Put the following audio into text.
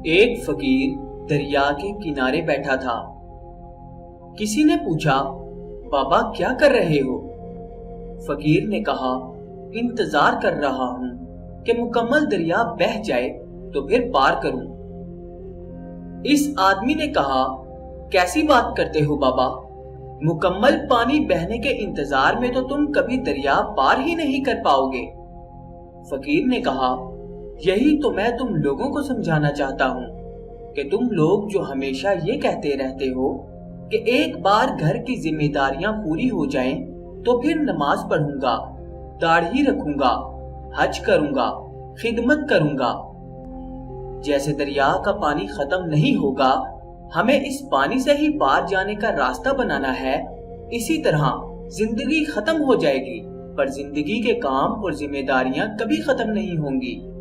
ایک فقیر دریا کے کنارے بیٹھا تھا۔ کسی نے پوچھا، بابا کیا کر رہے ہو؟ فقیر نے کہا، انتظار کر رہا ہوں کہ مکمل دریا بہہ جائے تو پھر پار کروں۔ اس آدمی نے کہا، کیسی بات کرتے ہو بابا؟ مکمل پانی بہنے کے انتظار میں تو تم کبھی دریا پار ہی نہیں کر پاؤ گے۔ فقیر نے کہا، یہی تو میں تم لوگوں کو سمجھانا چاہتا ہوں کہ تم لوگ جو ہمیشہ یہ کہتے رہتے ہو کہ ایک بار گھر کی ذمہ داریاں پوری ہو جائیں تو پھر نماز پڑھوں گا، داڑھی رکھوں گا، حج کروں گا، خدمت کروں گا۔ جیسے دریا کا پانی ختم نہیں ہوگا، ہمیں اس پانی سے ہی پار جانے کا راستہ بنانا ہے، اسی طرح زندگی ختم ہو جائے گی پر زندگی کے کام اور ذمہ داریاں کبھی ختم نہیں ہوں گی۔